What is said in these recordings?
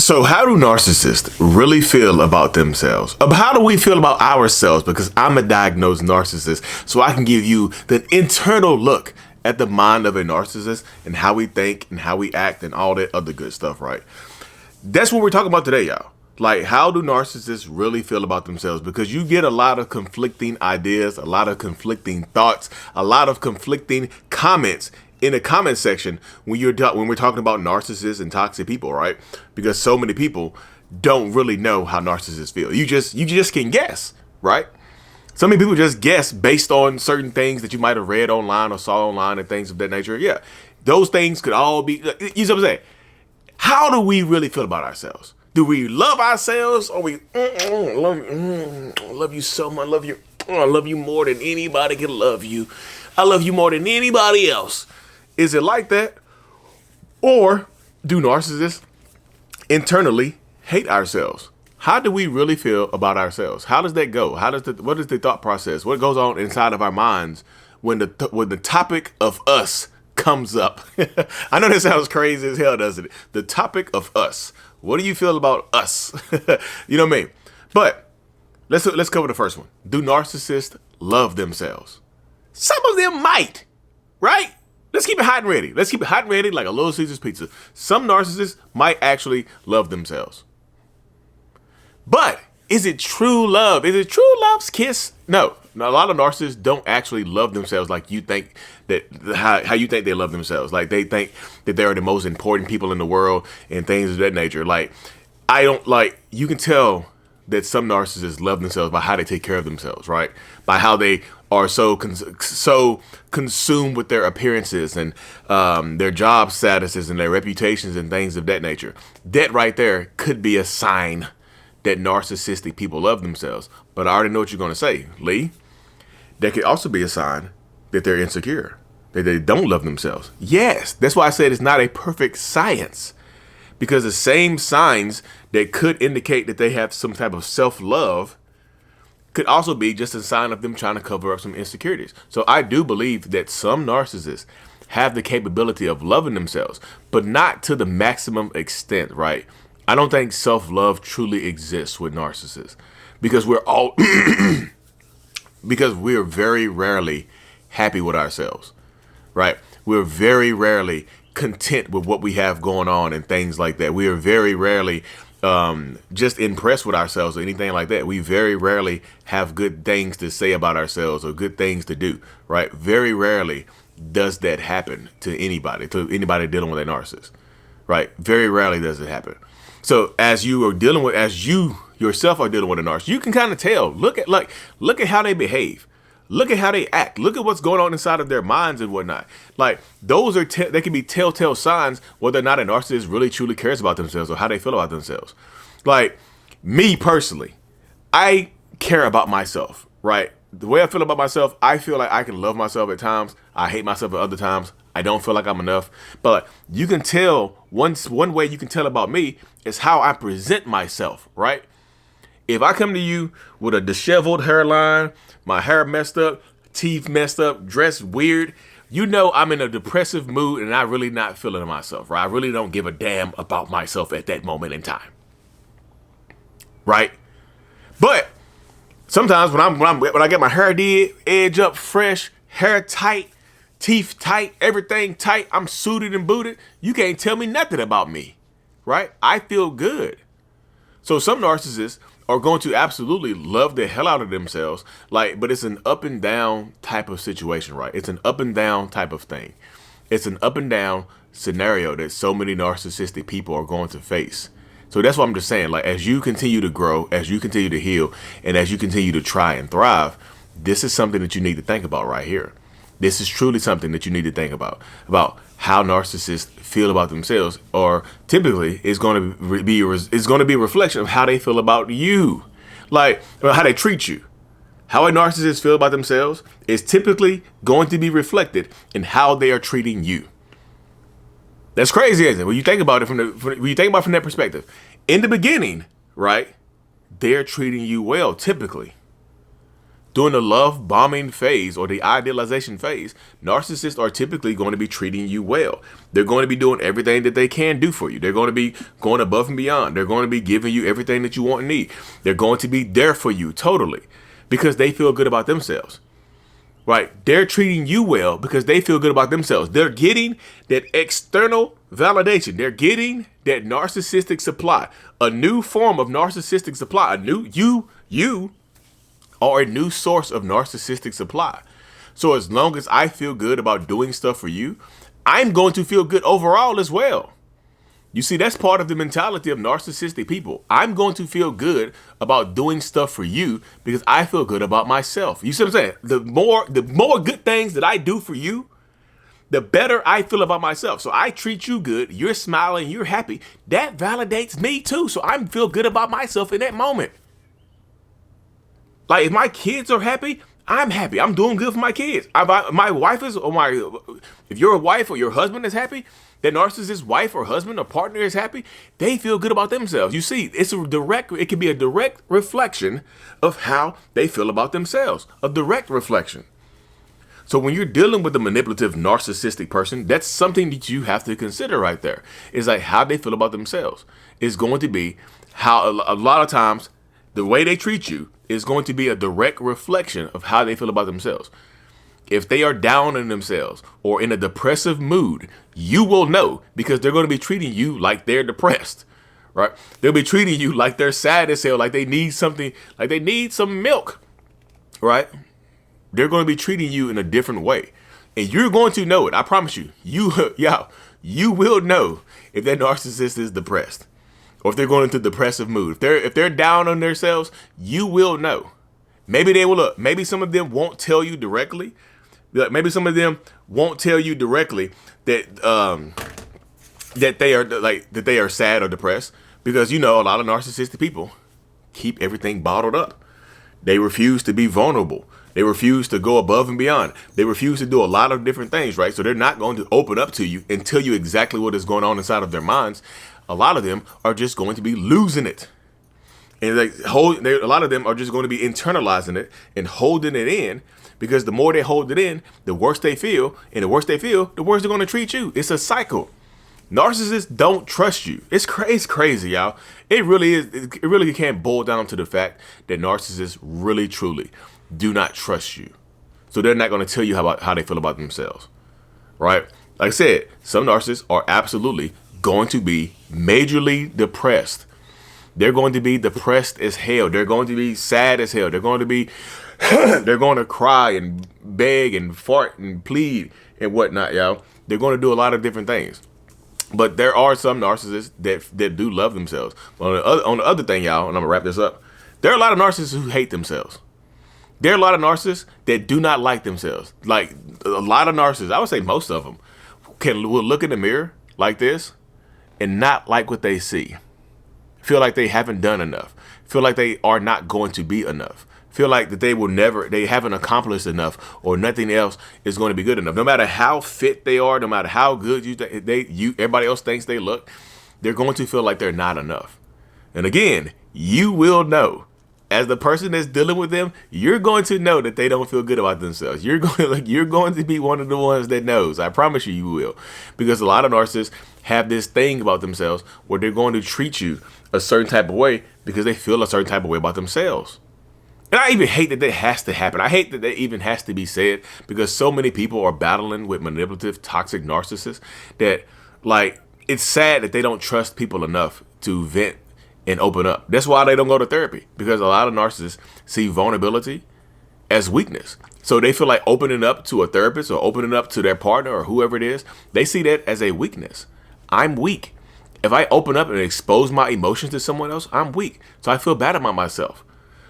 So how do narcissists really feel about themselves? How do we feel about ourselves? Because I'm a diagnosed narcissist, so I can give you the internal look at the mind of a narcissist and how we think and how we act and all that other good stuff, right? That's what we're talking about today, y'all. Like, how do narcissists really feel about themselves? Because you get a lot of conflicting ideas, a lot of conflicting thoughts, a lot of conflicting comments in the comment section when we're talking about narcissists and toxic people, right? Because so many people don't really know how narcissists feel. You just can guess, right? So many people just guess based on certain things that you might have read online or saw online and things of that nature. Yeah, those things could all be. You know what I'm saying? How do we really feel about ourselves? Do we love ourselves, or we love you so much? I love you more than anybody can love you. I love you more than anybody else. Is it like that? Or do narcissists internally hate ourselves? How do we really feel about ourselves? How does that go? What is the thought process? What goes on inside of our minds when the topic of us comes up? I know that sounds crazy as hell, doesn't it? The topic of us. What do you feel about us? You know what I mean? But let's cover the first one. Do narcissists love themselves? Some of them might, right? Let's keep it hot and ready. Let's keep it hot and ready like a Little Caesars pizza. Some narcissists might actually love themselves. But is it true love? Is it true love's kiss? No. A lot of narcissists don't actually love themselves like you think that how you think they love themselves. Like they think that they're the most important people in the world and things of that nature. Like you can tell that some narcissists love themselves by how they take care of themselves, right? By how they are so consumed with their appearances and their job statuses and their reputations and things of that nature. That right there could be a sign that narcissistic people love themselves. But I already know what you're going to say, Lee. That could also be a sign that they're insecure, that they don't love themselves. Yes, that's why I said it's not a perfect science. Because the same signs that could indicate that they have some type of self-love could also be just a sign of them trying to cover up some insecurities. So I do believe that some narcissists have the capability of loving themselves, but not to the maximum extent, right? I don't think self-love truly exists with narcissists because because we're very rarely happy with ourselves, right? We're very rarely content with what we have going on and things like that. We are very rarely just impressed with ourselves or anything like that. We very rarely have good things to say about ourselves or good things to do, right? Very rarely does that happen to anybody dealing with a narcissist, right? Very rarely does it happen. So as you yourself are dealing with a narcissist, you can kind of tell. Look at how they behave. Look at how they act. Look at what's going on inside of their minds and whatnot. Like those are they can be telltale signs whether or not a narcissist really truly cares about themselves or how they feel about themselves. Like me personally, I care about myself, right? The way I feel about myself, I feel like I can love myself at times. I hate myself at other times. I don't feel like I'm enough. But you can tell, one way you can tell about me is how I present myself, right? If I come to you with a disheveled hairline, my hair messed up, teeth messed up, dressed weird, you know I'm in a depressive mood and I really not feeling myself, right? I really don't give a damn about myself at that moment in time, right? But sometimes when I get my hair did, edge up fresh, hair tight, teeth tight, everything tight, I'm suited and booted, you can't tell me nothing about me, right? I feel good. So some narcissists are going to absolutely love the hell out of themselves, but it's an up and down type of situation, right? It's an up and down type of thing. It's an up and down scenario that so many narcissistic people are going to face. So that's what I'm just saying. Like, as you continue to grow, as you continue to heal, and as you continue to try and thrive, this is something that you need to think about right here. This is truly something that you need to think about how narcissists feel about themselves, or typically it's going to be a reflection of how they feel about you, like how they treat you. How a narcissist feel about themselves is typically going to be reflected in how they are treating you. That's crazy, isn't it? When you think about it from that perspective, in the beginning, right? They're treating you well, typically. During the love bombing phase or the idealization phase, narcissists are typically going to be treating you well. They're going to be doing everything that they can do for you. They're going to be going above and beyond. They're going to be giving you everything that you want and need. They're going to be there for you totally because they feel good about themselves. Right? They're treating you well because they feel good about themselves. They're getting that external validation. They're getting that narcissistic supply, a new form of narcissistic supply, a new you are a new source of narcissistic supply. So as long as I feel good about doing stuff for you, I'm going to feel good overall as well. You see, that's part of the mentality of narcissistic people. I'm going to feel good about doing stuff for you because I feel good about myself. You see what I'm saying? The more good things that I do for you, the better I feel about myself. So I treat you good, you're smiling, you're happy. That validates me too. So I feel good about myself in that moment. Like if my kids are happy, I'm happy. I'm doing good for my kids. My wife is, if your wife or your husband is happy, that narcissist wife or husband or partner is happy, they feel good about themselves. You see, it can be a direct reflection of how they feel about themselves. A direct reflection. So when you're dealing with a manipulative narcissistic person, that's something that you have to consider right there. It's like how they feel about themselves is going to be how a lot of times the way they treat you is going to be a direct reflection of how they feel about themselves. If they are down on themselves or in a depressive mood, you will know because they're going to be treating you like they're depressed, right? They'll be treating you like they're sad as hell, like they need something, like they need some milk, right? They're going to be treating you in a different way. And you're going to know it. I promise you. You will know if that narcissist is depressed or if they're going into depressive mood. If they're down on themselves, you will know. Maybe they will look. Maybe some of them won't tell you directly. Maybe some of them won't tell you directly that that they are sad or depressed because a lot of narcissistic people keep everything bottled up. They refuse to be vulnerable. They refuse to go above and beyond. They refuse to do a lot of different things, right? So they're not going to open up to you and tell you exactly what is going on inside of their minds. A lot of them are just going to be losing it. And a lot of them are just going to be internalizing it and holding it in because the more they hold it in, the worse they feel. And the worse they feel, the worse they're going to treat you. It's a cycle. Narcissists don't trust you. It's crazy, y'all. It really is. It really can't boil down to the fact that narcissists really, truly do not trust you. So they're not going to tell you how they feel about themselves, right? Like I said, some narcissists are absolutely going to be majorly depressed. They're going to be depressed as hell. They're going to be sad as hell. They're going to be, they're going to cry and beg and fart and plead and whatnot, y'all. They're going to do a lot of different things. But there are some narcissists that do love themselves. But on the other thing, y'all, and I'm going to wrap this up, there are a lot of narcissists who hate themselves. There are a lot of narcissists that do not like themselves. Like a lot of narcissists, I would say most of them, will look in the mirror like this and not like what they see. Feel like they haven't done enough. Feel like they are not going to be enough. Feel like that they haven't accomplished enough or nothing else is going to be good enough. No matter how fit they are, no matter how good everybody else thinks they look, they're going to feel like they're not enough. And again, you will know. As the person that's dealing with them, you're going to know that they don't feel good about themselves. You're going to be one of the ones that knows. I promise you, you will. Because a lot of narcissists have this thing about themselves where they're going to treat you a certain type of way because they feel a certain type of way about themselves. And I even hate that has to happen. I hate that even has to be said because so many people are battling with manipulative, toxic narcissists that, it's sad that they don't trust people enough to vent and open up. That's why they don't go to therapy, because a lot of narcissists see vulnerability as weakness. So they feel like opening up to a therapist or opening up to their partner or whoever it is, they see that as a weakness. I'm weak. If I open up and expose my emotions to someone else, I'm weak. So I feel bad about myself.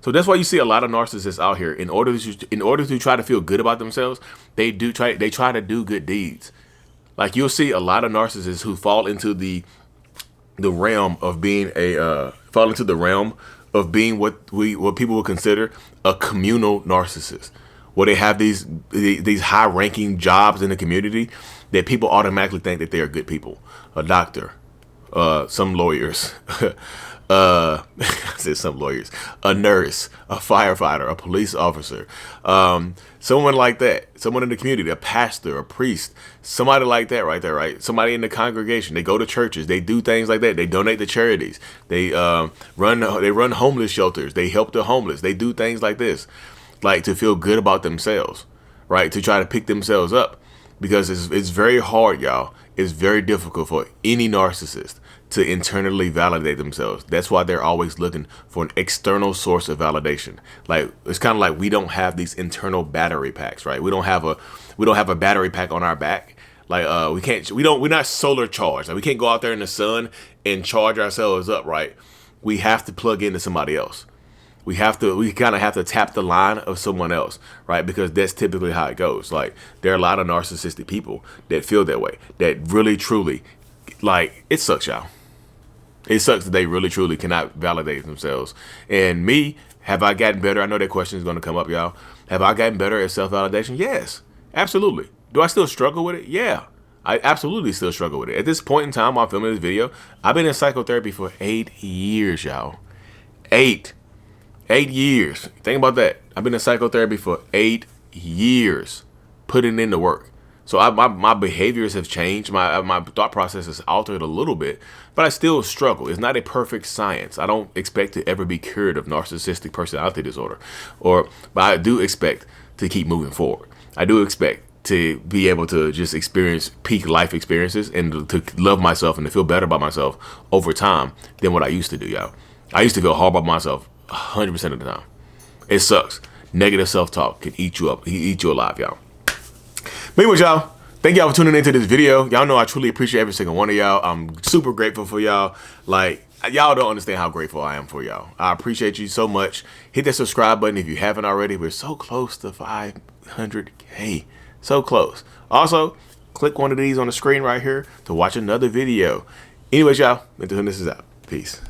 So that's why you see a lot of narcissists out here. In order to try to feel good about themselves, they try to do good deeds. Like you'll see a lot of narcissists who fall into the realm of being what people would consider a communal narcissist, where they have these high-ranking jobs in the community that people automatically think that they are good people. A doctor, some lawyers, I said some lawyers, a nurse, a firefighter, a police officer, someone like that, someone in the community, a pastor, a priest, somebody like that right there, right? Somebody in the congregation. They go to churches, they do things like that. They donate to charities. They run homeless shelters. They help the homeless. They do things like this, like to feel good about themselves, right? To try to pick themselves up, because it's very hard, y'all. It's very difficult for any narcissist to internally validate themselves. That's why they're always looking for an external source of validation. Like, it's kind of like we don't have these internal battery packs, right? We don't have a battery pack on our back. Like we're not solar charged. Like, we can't go out there in the sun and charge ourselves up, right? We have to plug into somebody else. We kind of have to tap the line of someone else, right? Because that's typically how it goes. Like, there are a lot of narcissistic people that feel that way, that really, truly, like, it sucks, y'all. It sucks that they really, truly cannot validate themselves. And me, have I gotten better? I know that question is going to come up, y'all. Have I gotten better at self-validation? Yes, absolutely. Do I still struggle with it? Yeah, I absolutely still struggle with it. At this point in time while filming this video, I've been in psychotherapy for 8 years, y'all. 8 years. Think about that. I've been in psychotherapy for 8 years, putting in the work. So my behaviors have changed. My thought process has altered a little bit, but I still struggle. It's not a perfect science. I don't expect to ever be cured of narcissistic personality disorder, but I do expect to keep moving forward. I do expect to be able to just experience peak life experiences and to love myself and to feel better about myself over time than what I used to do, y'all. I used to feel horrible about myself 100% of the time. It sucks. Negative self-talk can eat you up, eat you alive, y'all. But anyways, y'all, thank y'all for tuning into this video. Y'all know I truly appreciate every single one of y'all. I'm super grateful for y'all. Like, y'all don't understand how grateful I am for y'all. I appreciate you so much. Hit that subscribe button if you haven't already. We're so close to 500K. So close. Also, click one of these on the screen right here to watch another video. Anyways, y'all, until this is out. Peace.